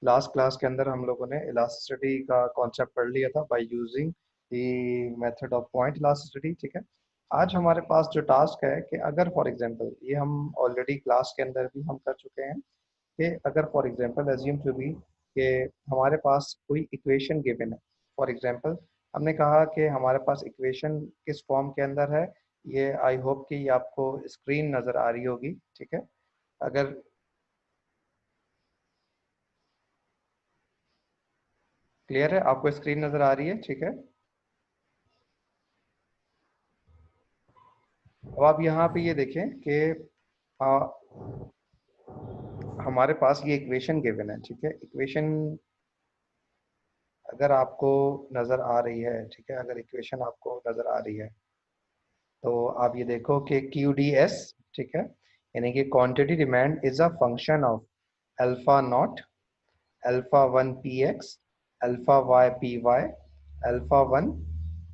Last class के अंदर हम लोगों ने इलास्टिसिटी का कॉन्सेप्ट पढ़ लिया था by using the method of point elasticity. ठीक है, आज हमारे पास जो टास्क है कि अगर फॉर एग्जांपल, ये हम ऑलरेडी क्लास के अंदर भी हम कर चुके हैं, कि अगर for example assume to be कि हमारे पास कोई इक्वेशन गिवन है। फॉर एग्जांपल हमने कहा कि हमारे पास इक्वेशन किस फॉर्म के अंदर है। ये आई होप कि ये आपको स्क्रीन नज़र आ रही होगी। ठीक है, अगर क्लियर है, आपको स्क्रीन नज़र आ रही है। ठीक है, अब आप यहाँ पे ये देखें कि आ, हमारे पास ये इक्वेशन गिवन है। ठीक है, इक्वेशन अगर आपको नज़र आ रही है, ठीक है, अगर इक्वेशन आपको नज़र आ रही है तो आप ये देखो कि क्यू डी एस, ठीक है, यानी कि quantity demand is a function of alpha not, alpha one P X, alpha Y P Y, alpha one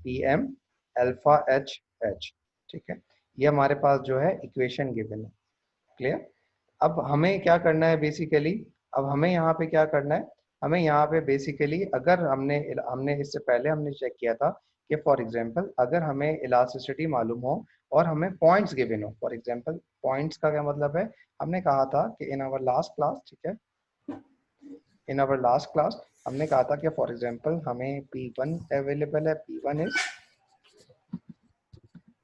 P M, alpha H H. ठीक है, ये हमारे पास जो है इक्वेशन गिवन है। क्लियर। अब हमें क्या करना है बेसिकली, अब हमें यहाँ पे क्या करना है, हमें यहाँ पे बेसिकली अगर हमने हमने इससे पहले हमने चेक किया था कि फॉर एग्जांपल अगर हमें इलास्टिसिटी मालूम हो और हमें पॉइंट्स गिवन हो। फॉर एग्जांपल पॉइंट्स का क्या मतलब है, हमने कहा था कि इन आवर लास्ट क्लास, ठीक है, इन आवर लास्ट क्लास हमने कहा था कि फॉर एग्जांपल हमें P1 अवेलेबल है।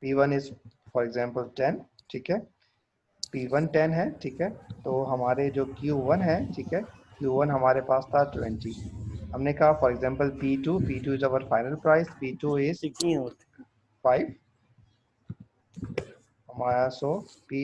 P1 is for example 10। ठीक है, P1 10 है। ठीक है, तो हमारे जो Q1 है, ठीक है, Q1 हमारे पास था 20। हमने कहा for example P2 is our final price, P2 is 5 हमारा। सो P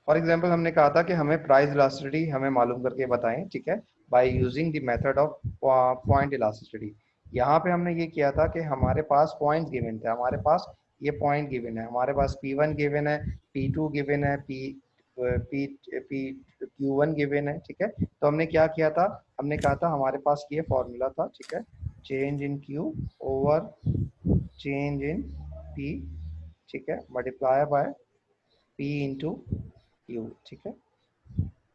फॉर एग्जांपल हमने कहा था कि हमें प्राइस इलास्टिसिटी हमें मालूम करके बताएं। ठीक है, by using the method of point elasticity. यहाँ पे हमने ये किया था कि हमारे पास पॉइंट्स गिवन थे, हमारे पास ये पॉइंट गिवन है, हमारे पास P1 गिवन है, P2 गिवन है, पी पी Q1 गिवन है। ठीक है, तो हमने क्या किया था, हमने कहा था हमारे पास ये फॉर्मूला था। ठीक है, change in Q over change in P, ठीक है, multiply by P into Q। ठीक है,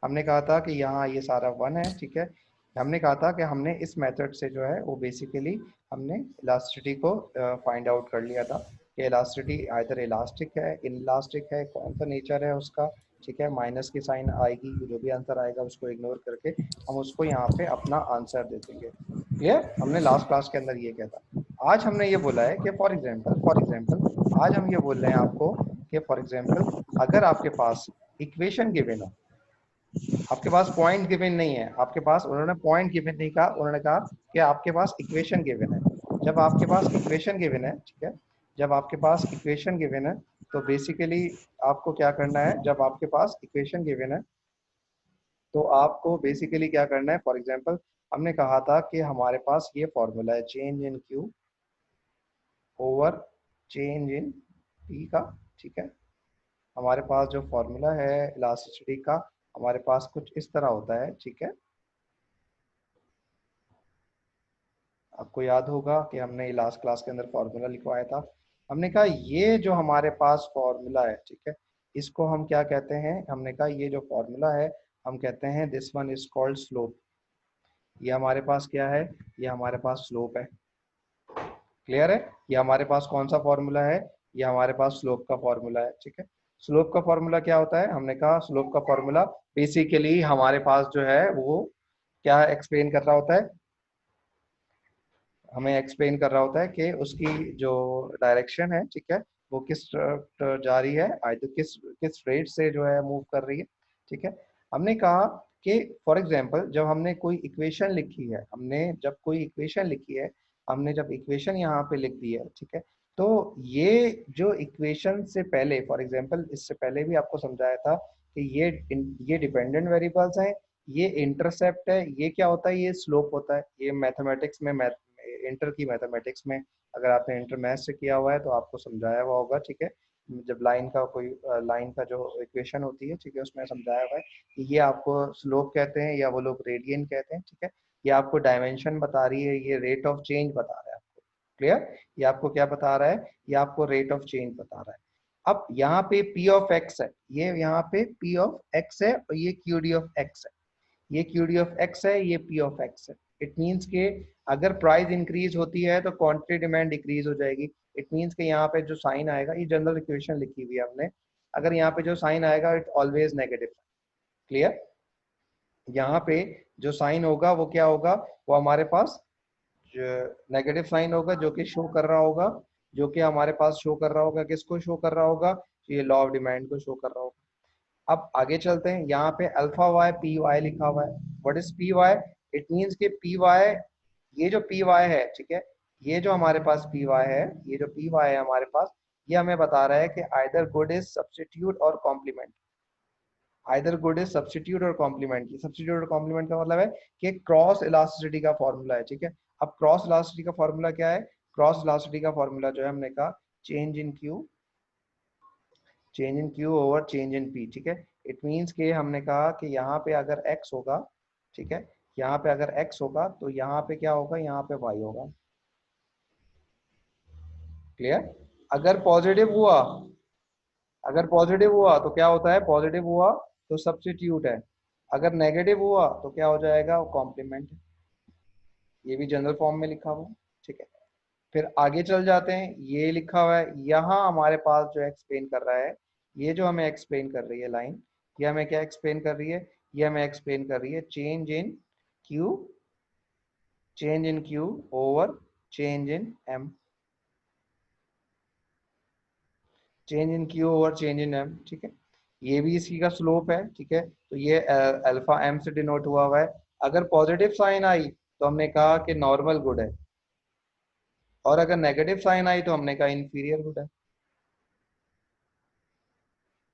हमने कहा था कि यहाँ ये सारा वन है। ठीक है, हमने कहा था कि हमने इस मेथड से जो है वो बेसिकली हमने इलास्टिसिटी को फाइंड आउट कर लिया था कि इलास्टिसिटी आइदर इलास्टिक है, इनइलास्टिक है, कौन सा नेचर है उसका। ठीक है, माइनस की साइन आएगी, जो भी आंसर आएगा उसको इग्नोर करके हम उसको यहाँ पे अपना आंसर दे देंगे। क्लियर, हमने लास्ट क्लास के अंदर ये किया था। आज हमने ये बोला है कि फॉर एग्जाम्पल आज हम ये बोल रहे हैं आपको कि फॉर एग्जाम्पल अगर आपके पास इक्वेशन गिवन हो, आपके पास पॉइंट गिवन नहीं है, आपके पास, उन्होंने पॉइंट गिवन नहीं कहा, उन्होंने कहा कि आपके पास इक्वेशन गिवन है। जब आपके पास इक्वेशन गिवन है, ठीक है, जब आपके पास इक्वेशन गिवन है तो बेसिकली आपको क्या करना है, जब आपके पास इक्वेशन गिवन है तो आपको बेसिकली क्या करना है। फॉर एग्जांपल हमने कहा था कि हमारे पास ये फॉर्मूला है change in Q over change in P का। ठीक है, हमारे पास जो फॉर्मूला है इलास्टिसिटी का, हमारे पास कुछ इस तरह होता है। ठीक है, आपको याद होगा कि हमने लास्ट क्लास के अंदर फॉर्मूला लिखवाया था। हमने कहा ये जो हमारे पास फॉर्मूला है, ठीक है, इसको हम क्या कहते हैं, हमने कहा ये जो फॉर्मूला है हम कहते हैं this one is called slope. ये हमारे पास क्या है, ये हमारे पास स्लोप है। क्लियर है, ये हमारे पास कौन सा फॉर्मूला है, ये हमारे पास स्लोप का फॉर्मूला है। ठीक है, स्लोप का फॉर्मूला क्या होता है, हमने कहा स्लोप का फॉर्मूला बेसिकली हमारे पास जो है वो क्या एक्सप्लेन कर रहा होता है, हमें एक्सप्लेन कर रहा होता है कि उसकी जो डायरेक्शन है, ठीक है, वो किस जा रही है, आइदर किस किस रेट से जो है मूव कर रही है। ठीक है, हमने कहा कि फॉर एग्जांपल जब हमने कोई इक्वेशन लिखी है, हमने जब कोई इक्वेशन लिखी है, हमने जब इक्वेशन यहाँ पे लिख दी है, ठीक है, तो ये जो इक्वेशन से पहले, फॉर एग्जांपल इससे पहले भी आपको समझाया था कि ये डिपेंडेंट वेरिएबल्स हैं, ये इंटरसेप्ट है, ये क्या होता है, ये स्लोप होता है। ये मैथमेटिक्स में इंटर की मैथमेटिक्स में अगर आपने इंटर मैथ से किया हुआ है तो आपको समझाया हुआ होगा। ठीक है, जब लाइन का कोई लाइन का जो इक्वेशन होती है, ठीक है, उसमें समझाया हुआ है कि ये आपको स्लोप कहते हैं या वो लोग रेडियन कहते हैं। ठीक है, ये आपको डायमेंशन बता रही है, ये रेट ऑफ चेंज बता रहा है आपको। क्लियर, ये आपको क्या बता रहा है, ये आपको रेट ऑफ चेंज बता रहा है। अब यहाँ पे P ऑफ X है, ये यहाँ पे P ऑफ X है और ये QD ऑफ X है, ये QD ऑफ X है, ये P ऑफ X है। इट मीन्स के अगर प्राइस इंक्रीज होती है तो क्वांटिटी डिमांड डिक्रीज हो जाएगी। इट मीन्स के यहाँ पे जो साइन आएगा, ये जनरल इक्वेशन लिखी हुई है हमने, अगर यहाँ पे जो साइन आएगा इट ऑलवेज नेगेटिव। क्लियर? यहाँ पे जो साइन होगा वो क्या होगा, वो हमारे पास नेगेटिव साइन होगा, जो कि शो कर रहा होगा, जो कि हमारे पास शो कर रहा होगा, किसको शो कर रहा होगा, ये लॉ ऑफ डिमांड को शो कर रहा होगा। अब आगे चलते हैं, यहाँ पे अल्फा वाई पी वाई लिखा हुआ है। What is P Y? It means के पी वाई, ये जो पी वाई है, ठीक है, ये जो हमारे पास पी वाई है, ये जो पी वाई है हमारे पास, ये हमें बता रहा है कि आइदर गुड इज सब्स्टिट्यूट और complement. Either good is substitute और कॉम्प्लीमेंट। सब्स्टिट्यूट और कॉम्प्लीमेंट का मतलब है कि क्रॉस इलास्टिसिटी का फॉर्मूला है, ठीक है। अब क्रॉस इलास्टिसिटी का फॉर्मूला क्या है? क्रॉस इलास्टिसिटी का फॉर्मूला जो है, हमने कहा change in Q over change in P, ठीक है। इट मीन्स के हमने कहा कि यहाँ पे अगर एक्स होगा, ठीक है, यहाँ पे अगर एक्स होगा तो यहाँ पे क्या होगा, यहाँ पे वाई होगा। क्लियर? अगर पॉजिटिव हुआ, अगर पॉजिटिव हुआ तो क्या होता है, पॉजिटिव हुआ तो सब्स्टिट्यूट है, अगर नेगेटिव हुआ तो क्या हो जाएगा, वो कॉम्प्लीमेंट है। ये भी जनरल फॉर्म में लिखा हुआ है, ठीक है। फिर आगे चल जाते हैं, ये लिखा हुआ है यहाँ हमारे पास जो एक्सप्लेन कर रहा है, ये जो हमें एक्सप्लेन कर रही है लाइन, ये हमें क्या एक्सप्लेन कर रही है, ये हमें एक्सप्लेन कर रही है Q change in Q over change in M, change in Q over change in M, ठीक है। ये भी इसी का स्लोप है, ठीक है, तो ये अल्फा एम से डिनोट हुआ है। अगर पॉजिटिव साइन आई तो हमने कहा कि नॉर्मल गुड है, और अगर नेगेटिव साइन आई तो हमने कहा इंफीरियर गुड है।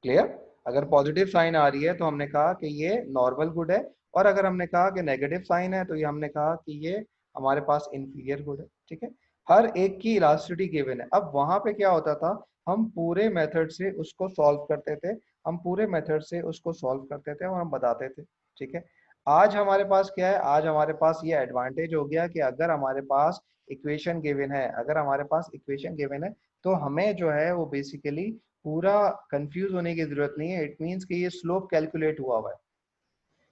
क्लियर? अगर पॉजिटिव साइन आ रही है तो हमने कहा कि ये नॉर्मल गुड है, और अगर हमने कहा कि नेगेटिव साइन है तो ये हमने कहा कि ये हमारे पास इंफीरियर गुड है, ठीक है। हर एक की इलास्टिसिटी गिवन है। अब वहां पे क्या होता था, हम पूरे मेथड से उसको सॉल्व करते थे, हम पूरे मेथड से उसको सॉल्व करते थे और हम बताते थे, ठीक है। आज हमारे पास क्या है, आज हमारे पास ये एडवांटेज हो गया कि अगर हमारे पास इक्वेशन गिवन है, अगर हमारे पास इक्वेशन गिवन है, तो हमें जो है वो बेसिकली पूरा कंफ्यूज होने की जरूरत नहीं है। इट मींस कि ये स्लोप कैलकुलेट हुआ है।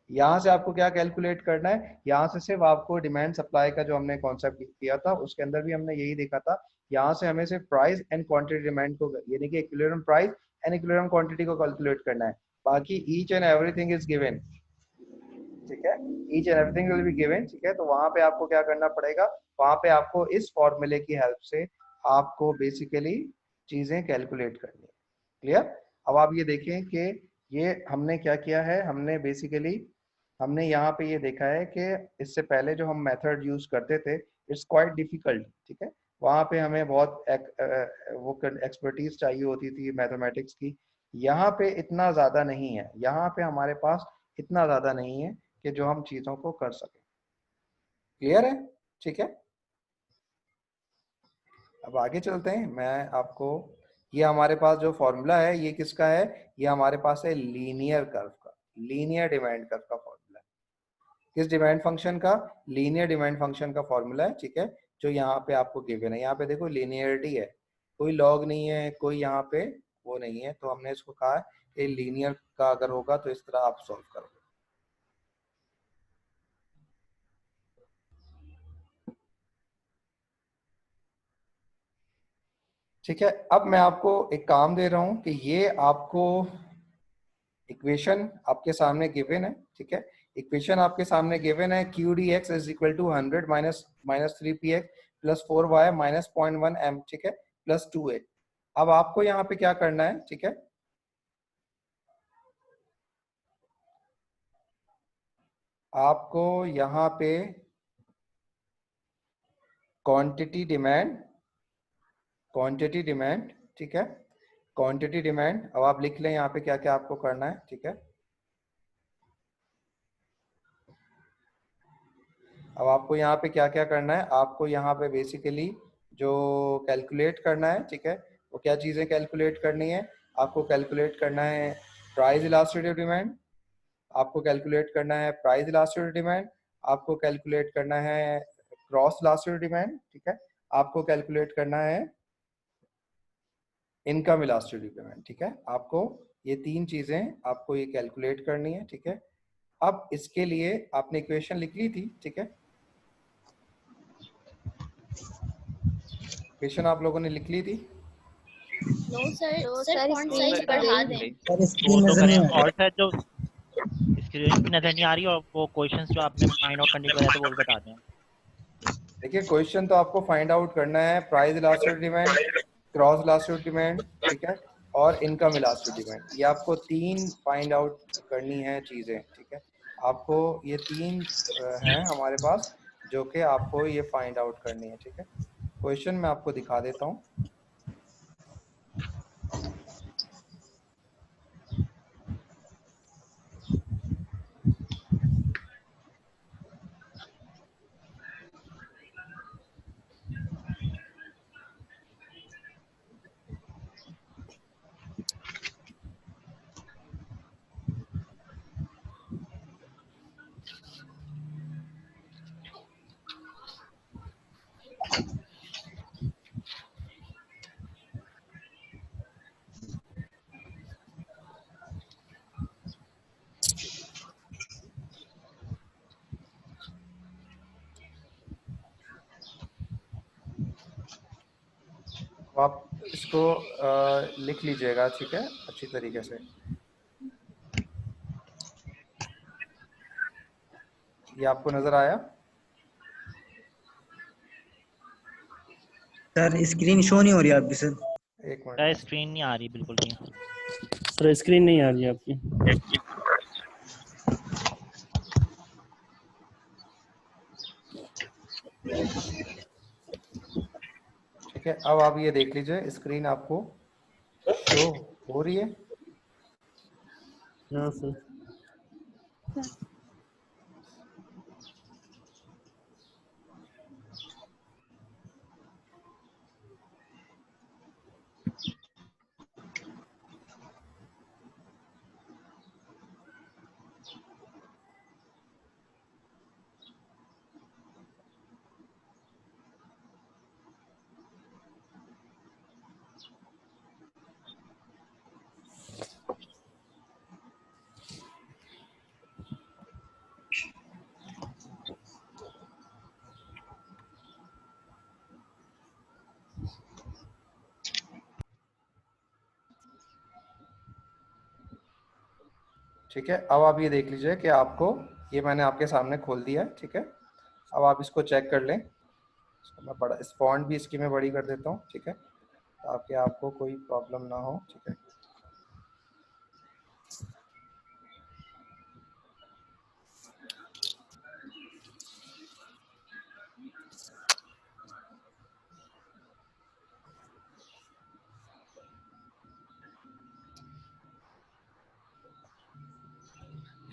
यहाँ से आपको क्या कैलकुलेट करना है, यहाँ से सिर्फ आपको डिमांड सप्लाई का जो हमने कॉन्सेप्ट किया था उसके अंदर भी हमने यही देखा था, यहाँ से हमें सिर्फ प्राइस एंड क्वांटिटी डिमांड को, यानी कि equilibrium price and equilibrium quantity को कैलकुलेट करना है। बाकी each and everything is given, ठीक है, each and everything will be given, ठीक है। तो वहां पे आपको क्या करना पड़ेगा, वहां पे आपको इस फॉर्मूले की हेल्प से आपको बेसिकली चीजें कैलकुलेट करनी है। क्लियर? अब आप ये देखें कि ये हमने क्या किया है, हमने बेसिकली हमने यहाँ पे ये देखा है कि इससे पहले जो हम मेथड यूज करते थे इट्स क्वाइट डिफिकल्ट, ठीक है। वहाँ पे हमें बहुत वो एक्सपर्टीज चाहिए होती थी मैथमेटिक्स की। यहाँ पे इतना ज्यादा नहीं है, यहाँ पे हमारे पास इतना ज्यादा नहीं है कि जो हम चीजों को कर सकें। क्लियर है? ठीक है। अब आगे चलते हैं, मैं आपको, ये हमारे पास जो फॉर्मूला है ये किसका है, ये हमारे पास है लीनियर कर्व का, लीनियर डिमांड कर्व का फॉर्मूला है। किस डिमांड फंक्शन का? लीनियर डिमांड फंक्शन का फॉर्मूला है, ठीक है, जो यहाँ पे आपको गिवन है। यहाँ पे देखो लीनियरिटी है, कोई लॉग नहीं है, कोई यहाँ पे वो नहीं है, तो हमने इसको कहा है कि लीनियर का अगर होगा तो इस तरह आप सॉल्व करो। ठीक है, अब मैं आपको एक काम दे रहा हूं कि ये आपको इक्वेशन आपके सामने गिवन है, ठीक है। इक्वेशन आपके सामने गिवन है, Q D X is equal to 100 minus minus 3 px plus 4y minus 0.1 m, ठीक है, प्लस 2a। अब आपको यहाँ पे क्या करना है, ठीक है, आपको यहाँ पे क्वांटिटी डिमांड, क्वांटिटी डिमांड, ठीक है, क्वांटिटी डिमांड, अब आप लिख लें यहाँ पे क्या क्या आपको करना है, ठीक है। अब आपको यहाँ पे क्या क्या करना है, आपको यहाँ पे बेसिकली जो कैलकुलेट करना है, ठीक है, वो क्या चीज़ें कैलकुलेट करनी है, आपको कैलकुलेट करना है प्राइस इलास्टिसिटी डिमांड, आपको कैलकुलेट करना है प्राइस इलास्टिसिटी डिमांड, आपको कैलकुलेट करना है क्रॉस इलास्टिसिटी डिमांड, ठीक है, आपको कैलकुलेट करना है इनकम इलास्टिसिटी डिमांड, ठीक है। आपको ये तीन चीजें आपको ये कैलकुलेट करनी है, ठीक है। अब इसके लिए आपने इक्वेशन लिख ली थी, ठीक है। इक्वेशन आप लोगों ने लिख ली थी। नो सर, तो sir sir font screen size पे बढ़ा दें। दें। सर वो स्क्रीन तो नजर करें नहीं आ रही। और सर जो स्क्रीन पे नजर नहीं आ रही, और वो क्वेश्चंस जो आपने फाइंड आउट करने के बताया था वो भी बता दें। देखिए क्वेश्चन तो आपको फाइंड आउट करना है price elasticity demand, cross elasticity demand, ठीक है, और इनकम इलास्टिसिटी डिमांड। ये आपको तीन फाइंड आउट करनी है चीजें, ठीक है। आपको ये तीन हैं हमारे पास जो कि आपको ये फाइंड आउट करनी है, ठीक है। क्वेश्चन मैं आपको दिखा देता हूँ। तो आप इसको लिख लीजिएगा, ठीक है, अच्छी तरीके से। ये आपको नजर आया? सर स्क्रीन शो नहीं हो रही आपकी सर। एक सर मिनट। स्क्रीन नहीं आ रही बिल्कुल भी। सर स्क्रीन नहीं आ रही है आपकी। ठीक है, अब आप ये देख लीजिए, स्क्रीन आपको शो हो रही है? हाँ सर। ठीक है, अब आप ये देख लीजिए कि आपको ये मैंने आपके सामने खोल दिया है, ठीक है। अब आप इसको चेक कर लें। इसको मैं बड़ा फॉन्ट भी इसकी मैं बड़ी कर देता हूँ, ठीक है, ताकि आपको कोई प्रॉब्लम ना हो, ठीक है।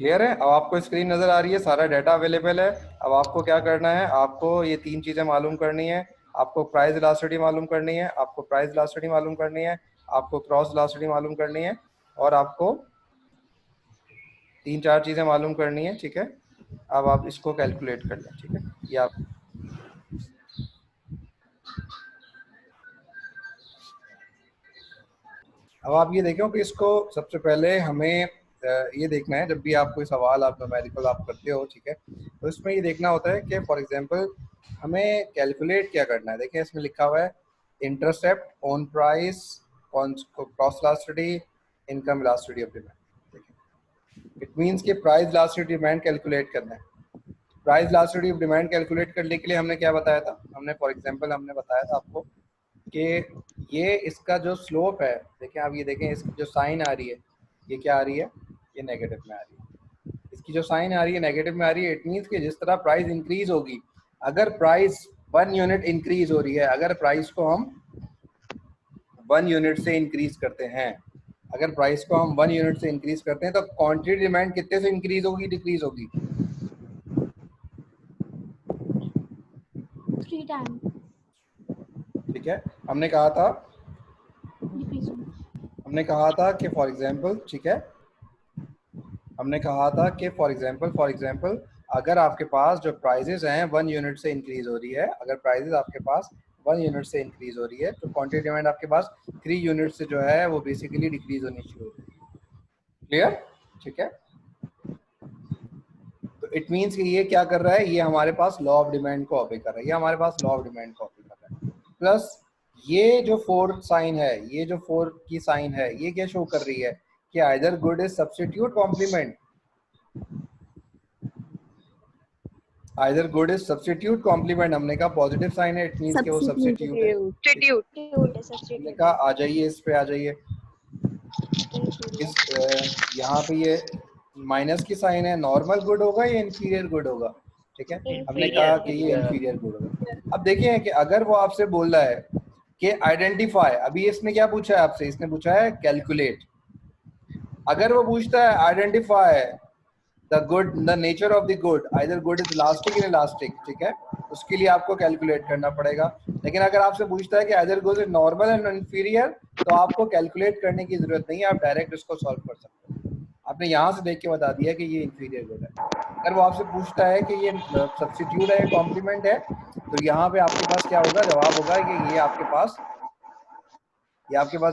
क्लियर है? अब आपको स्क्रीन नजर आ रही है, सारा डाटा अवेलेबल है। अब आपको क्या करना है, आपको ये तीन चीजें मालूम करनी है। आपको प्राइस इलास्टिसिटी मालूम करनी है, आपको प्राइस इलास्टिसिटी मालूम करनी है, आपको क्रॉस इलास्टिसिटी मालूम करनी है, और आपको तीन चार चीजें मालूम करनी है, ठीक है। अब आप इसको कैलकुलेट कर लें, ठीक है। ये आप अब आप ये देखें कि इसको सबसे पहले हमें ये देखना है, जब भी आप कोई सवाल आप न्यूमेरिकल आप करते हो, ठीक है, तो इसमें ये देखना होता है कि फॉर एग्जांपल हमें कैलकुलेट क्या करना है। देखें इसमें लिखा हुआ है intercept on price, cross elasticity, income elasticity of demand. देखें इट मींस कि प्राइस इलास्टिसिटी डिमांड कैलकुलेट करना है। Price elasticity of demand calculate करने के लिए हमने क्या बताया था, हमने फॉर एग्जांपल हमने बताया था आपको कि ये इसका जो स्लोप है, देखें आप ये देखें, इसकी जो साइन आ रही है ये क्या आ रही है, ये नेगेटिव में आ रही है। इसकी जो साइन आ रही है नेगेटिव में आ रही है। इट मीन्स कि जिस तरह प्राइस इंक्रीज होगी, अगर प्राइस 1 यूनिट इंक्रीज हो रही है, अगर प्राइस को हम 1 यूनिट से इंक्रीज करते हैं, अगर प्राइस को हम 1 यूनिट से इंक्रीज करते हैं, तो क्वांटिटी डिमांड कितने से इंक्रीज होगी, डिक्रीज होगी? 3 टाइम ठीक है, हमने कहा था कि फॉर एग्जांपल, ठीक है, हमने कहा था कि फॉर एग्जांपल अगर आपके पास जो प्राइजेस हैं 1 यूनिट से इंक्रीज हो रही है, अगर प्राइजेस आपके पास 1 यूनिट से इंक्रीज हो रही है, तो क्वांटिटी डिमांड आपके पास 3 यूनिट से जो है वो बेसिकली डिक्रीज होनी शुरू हो रही है। क्लियर? ठीक है, तो इट मींस कि ये क्या कर रहा है, ये हमारे पास लॉ ऑफ डिमांड को ऑपे कर रहा है, ये हमारे पास लॉ ऑफ डिमांड को ऑपे कर रहा है। प्लस ये जो 4 साइन है, ये जो 4 की साइन है, ये क्या शो कर रही है कि either good is substitute complement, either good is substitute complement, हमने कहा पॉजिटिव साइन है, इट मींस कि वो सब्स्टिट्यूट है। हमने कहा आ जाइए, इस पे आ जाइए, इस यहाँ पे ये माइनस की साइन है, नॉर्मल गुड होगा या इंफीरियर गुड होगा? ठीक है, हमने कहा कि ये इंफीरियर गुड होगा। अब देखिए कि अगर वो आपसे बोल रहा है कि आइडेंटिफाई, अभी इसने क्या पूछा है आपसे, इसने पूछा है कैलकुलेट। अगर वो पूछता है identify the good, the nature of the good, either good is elastic in elastic, ठीक है, उसके लिए आपको कैलकुलेट करना पड़ेगा। लेकिन अगर आपसे पूछता है कि either good is normal and inferior, तो आपको कैलकुलेट करने की जरूरत नहीं है, आप डायरेक्ट इसको सॉल्व कर सकते हो। आपने यहाँ से देख के बता दिया कि ये इंफीरियर गुड है। अगर वो आपसे पूछता है कि ये सब्स्टिट्यूट है, कॉम्प्लीमेंट है, तो यहाँ पे आपके पास क्या होगा, जवाब होगा कि ये आपके पास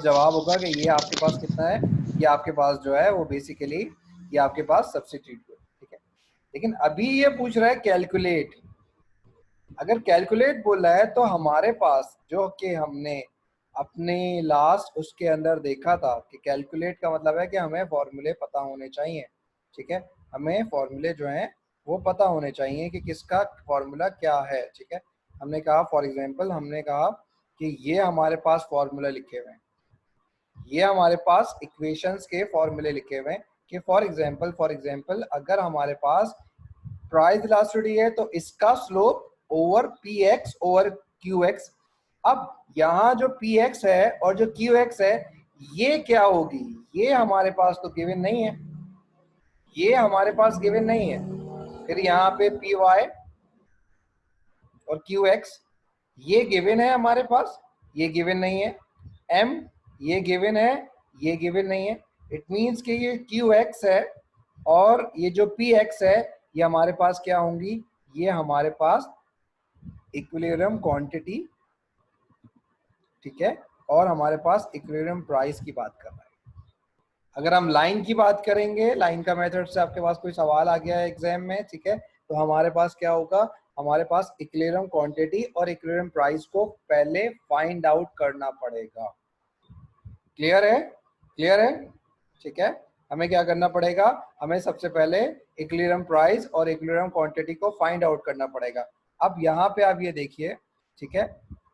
जवाब होगा कि ये आपके पास कितना है, ये आपके पास जो है वो बेसिकली ये आपके पास सब्स्टिट्यूट है। ठीक है, लेकिन अभी ये पूछ रहा है कैलकुलेट। अगर कैलकुलेट बोल रहा है तो हमारे पास जो कि हमने अपने लास्ट उसके अंदर देखा था कि कैलकुलेट का मतलब है कि हमें फॉर्मूले पता होने चाहिए। ठीक है, हमें फॉर्मूले जो हैं वो पता होने चाहिए कि किसका फॉर्मूला क्या है। ठीक है, हमने कहा फॉर एग्जांपल, हमने कहा कि ये हमारे पास फॉर्मूला लिखे हुए हैं, ये हमारे पास इक्वेशंस के फॉर्मूले लिखे हुए हैं कि फॉर एग्जांपल अगर हमारे पास प्राइस इलास्टिसिटी है तो इसका slope over P x over Q x. अब यहाँ जो पी एक्स है और जो क्यू एक्स है, ये क्या होगी, ये हमारे पास तो गिवन नहीं है, ये हमारे पास गिवन नहीं है। फिर यहाँ पे पी वाई और क्यू एक्स ये गिवन है हमारे पास, ये गिवन नहीं है। एम ये गिवन है, ये गिवन नहीं है। इट मींस कि ये क्यू एक्स है और ये जो पी एक्स है ये हमारे पास क्या होंगी, ये हमारे पास इक्विलिब्रियम क्वांटिटी, ठीक है, और हमारे पास इक्विलिब्रियम प्राइस की बात कर रहा है। अगर हम लाइन की बात करेंगे, लाइन का मेथड से आपके पास कोई सवाल आ गया है एग्जाम में, ठीक है, तो हमारे पास क्या होगा, हमारे पास इक्विलिब्रियम क्वांटिटी और इक्विलिब्रियम प्राइस को पहले फाइंड आउट करना पड़ेगा। क्लियर है? क्लियर है? ठीक है, हमें क्या करना पड़ेगा, हमें सबसे पहले इक्विलिब्रियम प्राइस और इक्विलिब्रियम क्वांटिटी को फाइंड आउट करना पड़ेगा। अब यहाँ पे आप ये देखिए, ठीक है,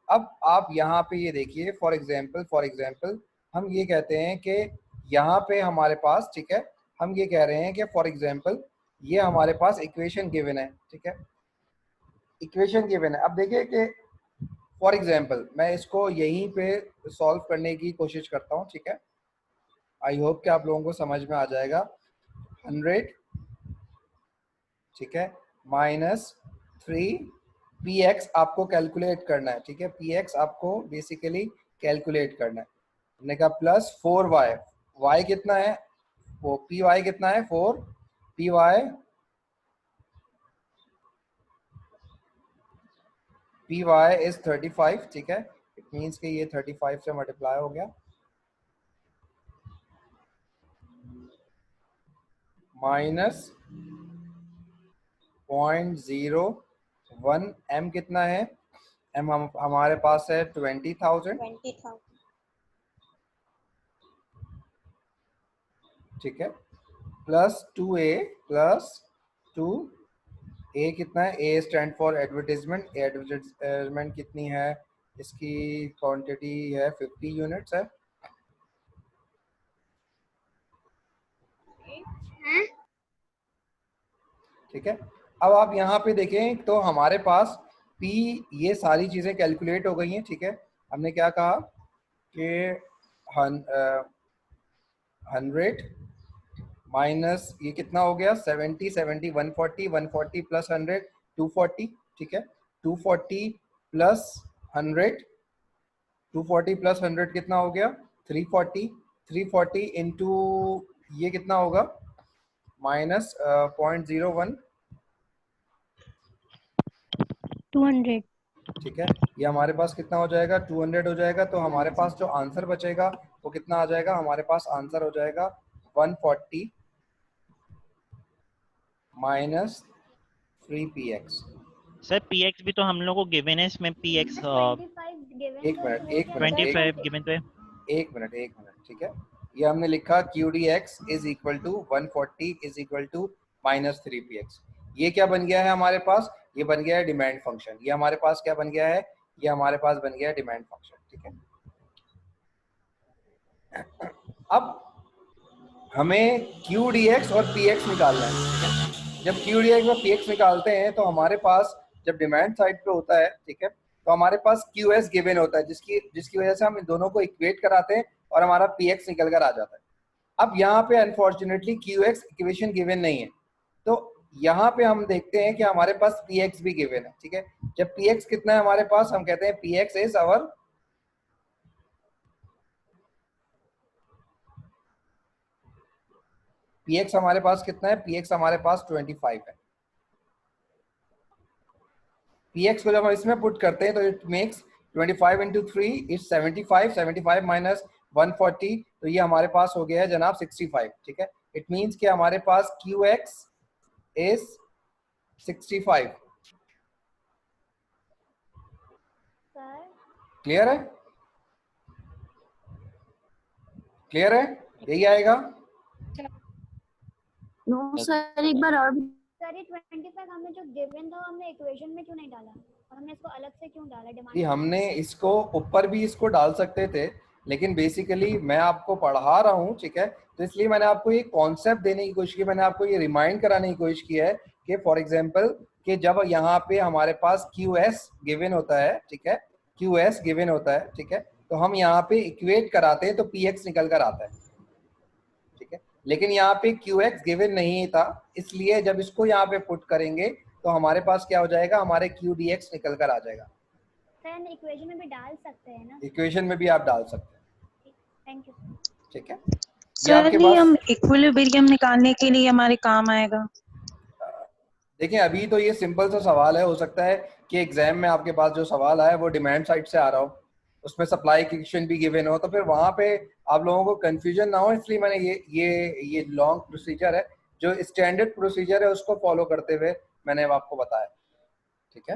अब आप यहाँ पे ये देखिए, फॉर एग्जाम्पल हम ये कहते हैं कि यहाँ पे हमारे पास, ठीक है, हम ये कह रहे हैं कि फॉर एग्जाम्पल ये हमारे पास इक्वेशन गिवन है, ठीक है, इक्वेशन गिवन है। अब देखिए कि फॉर एग्जाम्पल मैं इसको यहीं पे सॉल्व करने की कोशिश करता हूँ, ठीक है, आई होप कि आप लोगों को समझ में आ जाएगा। 100, ठीक है, माइनस 3 पी एक्स आपको कैलकुलेट करना है, ठीक है, पी एक्स आपको बेसिकली कैलकुलेट करना है। हमने कहा प्लस 4 वाई, वाई कितना है, वो पी वाई कितना है 4, पी वाई इज 35, ठीक है, इट मीन्स कि ये 35 से मल्टीप्लाई हो गया, माइनस 0.01, एम कितना है, एम हमारे पास है 20,000, ठीक है, प्लस 2a, प्लस 2a कितना है, ए स्टैंड फॉर एडवर्टीजमेंट, एडवर्टीजमेंट कितनी है, इसकी क्वांटिटी है 50 यूनिट्स है, ठीक है। अब आप यहाँ पे देखें तो हमारे पास P, ये सारी चीज़ें कैलकुलेट हो गई हैं, ठीक है, हमने क्या कहा कि 100 माइनस ये कितना हो गया 70, 70 140, 140 प्लस 100 240, ठीक है, 240 प्लस 100, 240 प्लस 100 कितना हो गया 340, 340 इंटू ये कितना होगा माइनस 0.01, 200 ठीक है, ये हमारे पास कितना हो जाएगा, 200 हो जाएगा। तो हमारे पास जो आंसर बचेगा वो कितना आ जाएगा, हमारे पास आंसर हो जाएगा 140 माइनस 3px। सर px भी तो हम लोग को गिवन है, इसमें px 1 मिनट 25 गिवन तो है। एक मिनट, ठीक है। ये हमने लिखा QDX is equal to 140 is equal to minus 3px। ये क्या बन गया है हमारे पास, ये बन गया है डिमांड फंक्शन। ये हमारे पास क्या बन गया है, ये हमारे पास बन गया है डिमांड फंक्शन, ठीक है। अब हमें QDX और PX निकालना है। जब QDX और PX निकालते हैं तो हमारे पास जब डिमांड साइड पे होता है, ठीक है, तो हमारे पास QS गिवन होता है, जिसकी वजह से हम इन दोनों को इक्वेट कराते हैं और हमारा PX निकल कर आ जाता है। अब यहाँ पे अनफॉर्चुनेटली QX इक्वेशन गिवन नहीं है, तो यहाँ पे हम देखते हैं कि हमारे पास PX भी गिवन है, ठीक है। जब PX कितना है हमारे पास, हम कहते हैं PX इज आवर PX हमारे पास कितना है, PX हमारे पास 25 है। PX को जब हम इसमें पुट करते हैं तो it makes 25 into 3 is 75, 75 minus 140, तो ये हमारे पास हो गया है जनाब 65, ठीक है। इट मीन्स कि हमारे पास QX इज 65। क्लियर है, क्लियर है, यही आएगा। नो सर, एक बार और सर। ये 25 हमने जो गिवन था हमने इक्वेशन में क्यों नहीं डाला, और हमने इसको अलग से क्यों डाला डिमांड? हमने इसको ऊपर भी इसको डाल सकते थे, लेकिन बेसिकली मैं आपको पढ़ा रहा हूँ, ठीक है, तो इसलिए मैंने आपको ये कॉन्सेप्ट देने की कोशिश की, मैंने आपको ये रिमाइंड कराने की कोशिश की है कि फॉर एग्जांपल कि जब यहाँ पे हमारे पास QS गिवन होता है, ठीक है, QS गिवन होता है, ठीक है, तो हम यहाँ पे इक्वेट कराते हैं तो PX निकल कर आता है, ठीक है। लेकिन यहाँ पे QX गिवन नहीं था, इसलिए जब इसको यहाँ पे पुट करेंगे तो हमारे पास क्या हो जाएगा, हमारे QDX निकल कर आ जाएगा। सर इक्वेशन में भी डाल सकते हैं ना? इक्वेशन में भी आप डाल सकते हैं, थैंक यू। ठीक है। सर ये हम इक्विलिब्रियम निकालने के लिए हमारे काम आएगा। देखिए अभी तो ये सिंपल सा सवाल है, हो सकता है कि एग्जाम में आपके पास जो सवाल आया वो डिमांड साइड से आ रहा हो, उसमें सप्लाई इक्वेशन भी गिवन हो, तो फिर वहां पे आप लोगों को कंफ्यूजन ना हो, इसलिए मैंने ये लॉन्ग प्रोसीजर है, जो स्टैंडर्ड प्रोसीजर है उसको फॉलो करते हुए मैंने आपको बताया, ठीक है।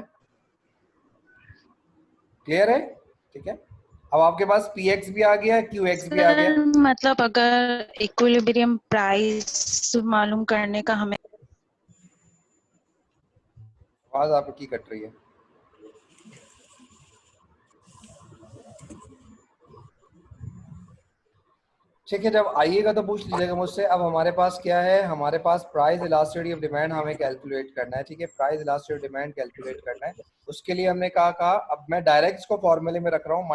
क्लियर है, ठीक है। अब आपके पास PX भी आ गया, QX भी आ गया। मतलब अगर इक्विलिब्रियम प्राइस मालूम करने का हमें, आवाज आपकी कट रही है। ठीक है, जब आइएगा तो पूछ लीजिएगा मुझसे। अब हमारे पास क्या है, हमारे पास प्राइस इलास्टिसिटी ऑफ डिमांड हमें कैलकुलेट करना है, ठीक है। Price elasticity of demand calculate करना है, उसके लिए हमने कहा अब मैं डायरेक्ट इसको फॉर्मूले में रख रहा हूँ,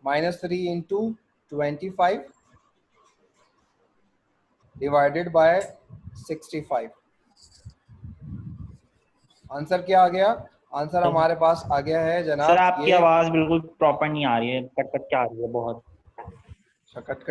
-3 इंटू 25 डिवाइडेड बाय 65। आंसर क्या आ गया, आंसर हमारे पास आ गया है जनाब। सर आपकी आवाज बिल्कुल प्रॉपर नहीं आ रही है, कट कट के आ रही है बहुत। कट